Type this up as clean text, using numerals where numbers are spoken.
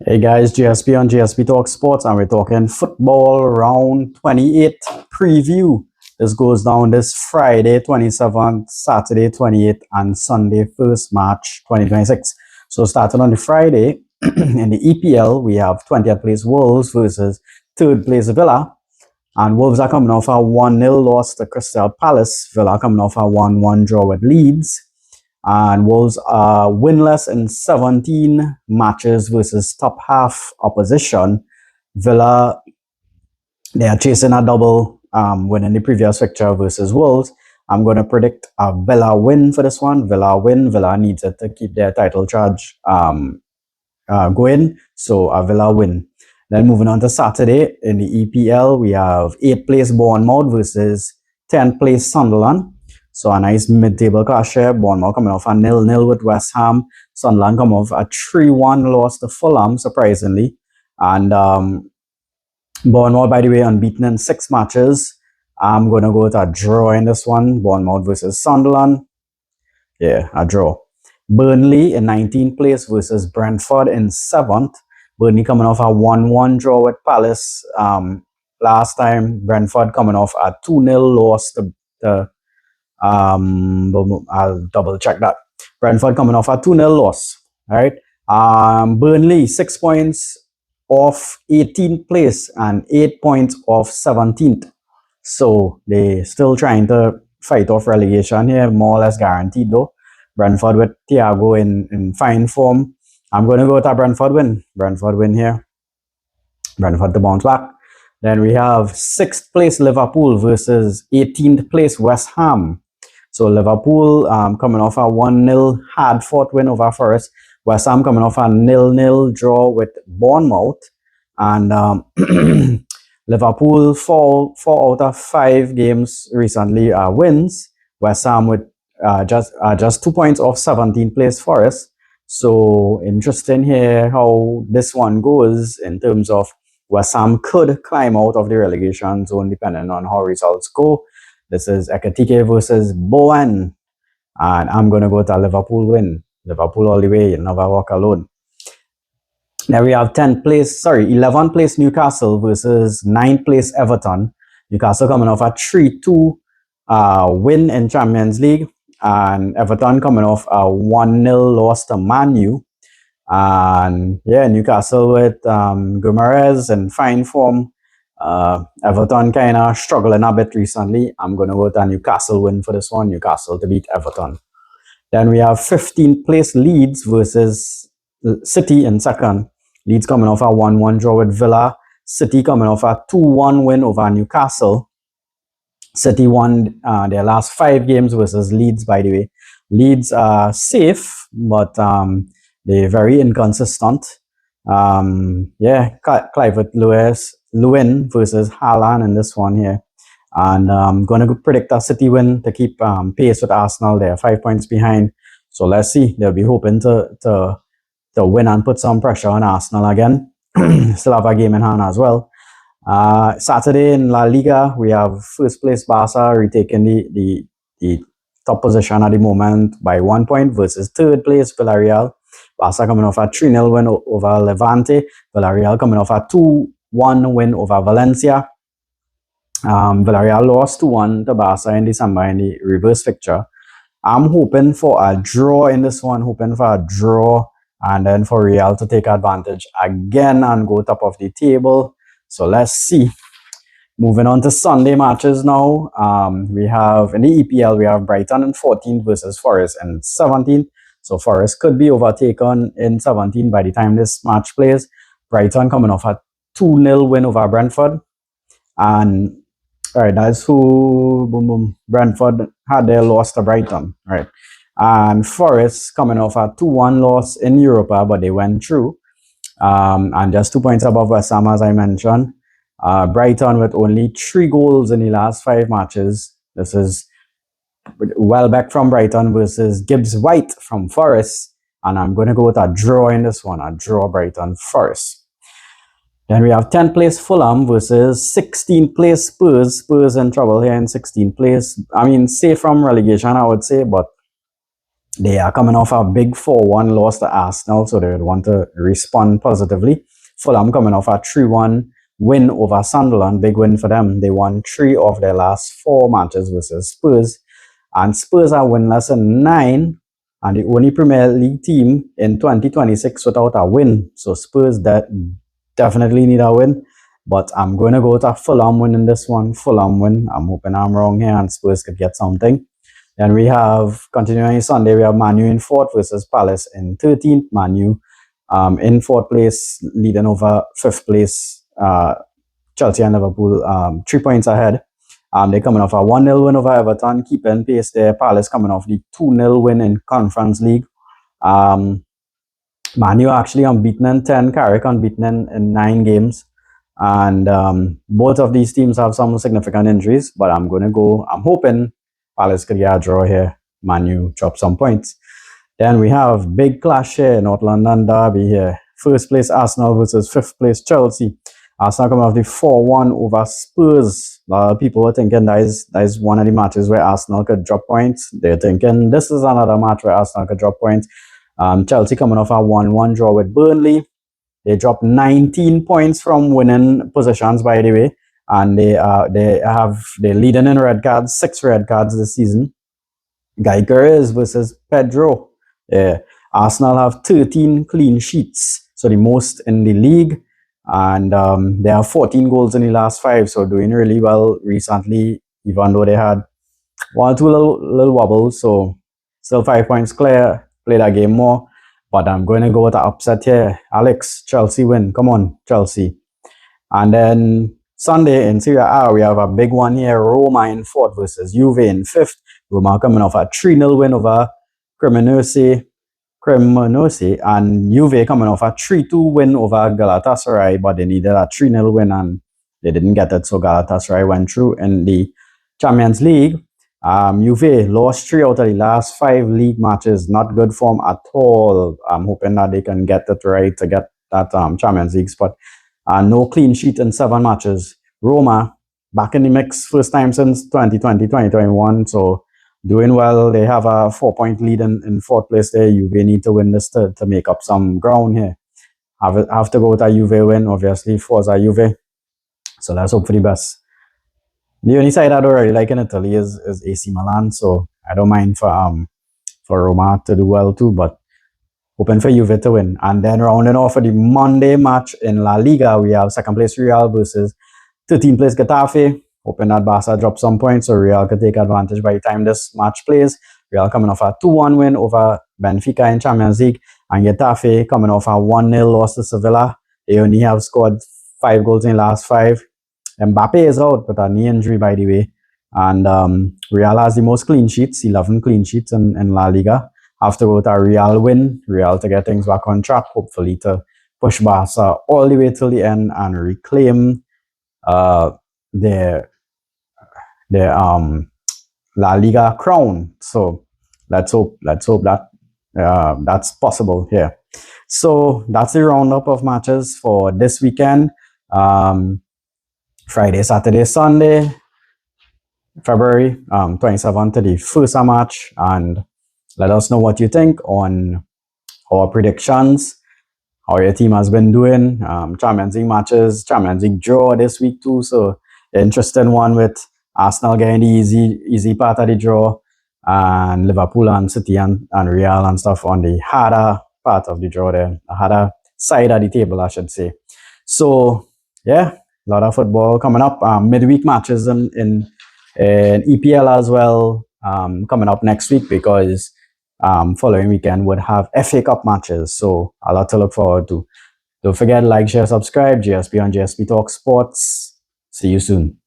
Hey guys, GSP on GSP Talk Sports, and we're talking football round 28 preview. This goes down this Friday 27th, Saturday 28th, and Sunday 1st March 2026. So starting on the Friday, in the EPL, we have 20th place Wolves versus 3rd place Villa. And Wolves are coming off a 1-0 loss to Crystal Palace. Villa coming off a 1-1 draw with Leeds. And Wolves are winless in 17 matches versus top half opposition. Villa, they are chasing a double win in the previous fixture versus Wolves. I'm going to predict a Villa win for this one. Villa win. Villa needs it to keep their title charge going. So a Villa win. Then moving on to Saturday in the EPL, we have 8th place Bournemouth versus 10th place Sunderland. So a nice mid-table clash here. Bournemouth coming off a 0-0 with West Ham. Sunderland coming off a 3-1 loss to Fulham, surprisingly. And Bournemouth, by the way, unbeaten in 6 matches. I'm going to go with a draw in this one. Bournemouth versus Sunderland. Yeah, a draw. Burnley in 19th place versus Brentford in 7th. Burnley coming off a 1-1 draw with Palace. Last time, Brentford coming off a 2-0 loss to I'll double check that. Brentford coming off a 2-0 loss. All right. Burnley 6 points off 18th place and 8 points off 17th. So they still trying to fight off relegation here, more or less guaranteed though. Brentford with Thiago in fine form. I'm going to go with a Brentford win. Brentford win here. Brentford to bounce back. Then we have 6th place Liverpool versus 18th place West Ham. So Liverpool coming off a 1-0 hard-fought win over Forest. West Ham coming off a 0-0 draw with Bournemouth. And Liverpool 4 out of 5 games recently wins. West Ham with just 2 points off 17th place Forest. So interesting here how this one goes in terms of West Ham could climb out of the relegation zone depending on how results go. This is Ekatike versus Bowen. And I'm going to go to a Liverpool win. Liverpool all the way. You never walk alone. Now we have 11th place Newcastle versus 9th place Everton. Newcastle coming off a 3-2 win in Champions League. And Everton coming off a 1-0 loss to Man U. And yeah, Newcastle with Guimaraes in fine form. Everton kind of struggling a bit recently. I'm going to go with a Newcastle win for this one. Newcastle to beat Everton. Then we have 15th place Leeds versus City in second. Leeds coming off a 1-1 draw with Villa. City coming off a 2-1 win over Newcastle. City won their last 5 games versus Leeds, by the way. Leeds are safe, but they're very inconsistent. Clive Lewin versus Haaland in this one here. And I'm going to predict a City win to keep pace with Arsenal. They're 5 points behind. So let's see. They'll be hoping to win and put some pressure on Arsenal again. Still have a game in hand as well. Saturday in La Liga, we have first place Barca retaking the top position at the moment by 1 point versus third place Villarreal. Barca coming off a 3-0 win over Levante. Villarreal coming off a 2-1 win over Valencia. Villarreal lost 2-1 to Barca in December in the reverse fixture. I'm hoping for a draw in this one, and then for Real to take advantage again and go top of the table. So let's see. Moving on to Sunday matches now. We have in the EPL, we have Brighton in 14th versus Forest in 17th. So Forest could be overtaken in 17 by the time this match plays. Brighton coming off a 2-0 win over Brentford. And all right, that's who Brentford had their loss to Brighton. All right. And Forest coming off a 2-1 loss in Europa, but they went through. And just 2 points above West Ham, as I mentioned. Brighton with only 3 goals in the last 5 matches. This is Welbeck from Brighton versus Gibbs White from Forest. And I'm going to go with a draw in this one. A draw Brighton Forest. Then we have 10th place Fulham versus 16th place Spurs. Spurs in trouble here in 16th place. I mean, safe from relegation, I would say, but They are coming off a big 4-1 loss to Arsenal, so they would want to respond positively. Fulham coming off a 3-1 win over Sunderland, big win for them. They won 3 of their last 4 matches versus Spurs, and Spurs are winless in 9, and the only Premier League team in 2026 without a win. So Spurs that definitely need a win, but I'm going to go to Fulham winning this one. Fulham win. I'm hoping I'm wrong here and Spurs could get something. Then we have, continuing Sunday, we have Man U in 4th versus Palace in 13th. Man U in 4th place, leading over 5th place. Chelsea and Liverpool 3 points ahead. They're coming off a 1-0 win over Everton, keeping pace there. Palace coming off the 2-0 win in Conference League. Man U actually unbeaten in 10, Carrick unbeaten in 9 games. And both of these teams have some significant injuries, but I'm hoping Palace could get a draw here. Man U drop some points. Then we have big clash here, North London derby here. First place Arsenal versus 5th place Chelsea. Arsenal coming off the 4-1 over Spurs. A lot of people were thinking that is one of the matches where Arsenal could drop points. They're thinking this is another match where Arsenal could drop points. Chelsea coming off a 1-1 draw with Burnley. They dropped 19 points from winning positions, by the way, and they're leading in red cards, 6 red cards this season. Gyökeres versus Pedro. Arsenal have 13 clean sheets, so the most in the league, and they have 14 goals in the last 5, so doing really well recently, even though they had 1 or 2 little wobbles, so still 5 points clear. Play that game more. But I'm going to go with the upset here. Alex, Chelsea win. Come on, Chelsea. And then Sunday in Serie A, we have a big one here. Roma in 4th versus Juve in 5th. Roma coming off a 3-0 win over Cremonese. And Juve coming off a 3-2 win over Galatasaray, but they needed a 3-0 win and they didn't get it. So Galatasaray went through in the Champions League. Juve lost 3 out of the last 5 league matches. Not good form at all. I'm hoping that they can get it right to get that Champions League spot. No clean sheet in 7 matches. Roma back in the mix, first time since 2020-2021. So doing well. They have a 4-point lead in 4th place there. Juve need to win this to make up some ground here. Have to go with a Juve win, obviously. Forza Juve. So let's hope for the best. The only side I don't really like in Italy is AC Milan, so I don't mind for Roma to do well too, but hoping for Juve to win. And then rounding off for the Monday match in La Liga, we have 2nd place Real versus 13th place Getafe. Hoping that Barca drops some points so Real could take advantage by the time this match plays. Real coming off a 2-1 win over Benfica in Champions League, and Getafe coming off a 1-0 loss to Sevilla. They only have scored 5 goals in the last 5. Mbappe is out with a knee injury, by the way. And Real has the most clean sheets, 11 clean sheets in La Liga. Have to go with a Real win, Real to get things back on track, hopefully to push Barca all the way till the end and reclaim their La Liga crown. So let's hope that that's possible here. So that's the roundup of matches for this weekend. Friday, Saturday, Sunday, February 27th to the first match, and let us know what you think on our predictions, how your team has been doing. Champions League matches, Champions League draw this week too, so interesting one with Arsenal getting the easy part of the draw, and Liverpool and City and Real and stuff on the harder part of the draw there, the harder side of the table, I should say. So yeah, a lot of football coming up. Midweek matches in EPL as well coming up next week, because following weekend would have FA Cup matches. So a lot to look forward to. Don't forget, like, share, subscribe. GSP on GSP Talk Sports. See you soon.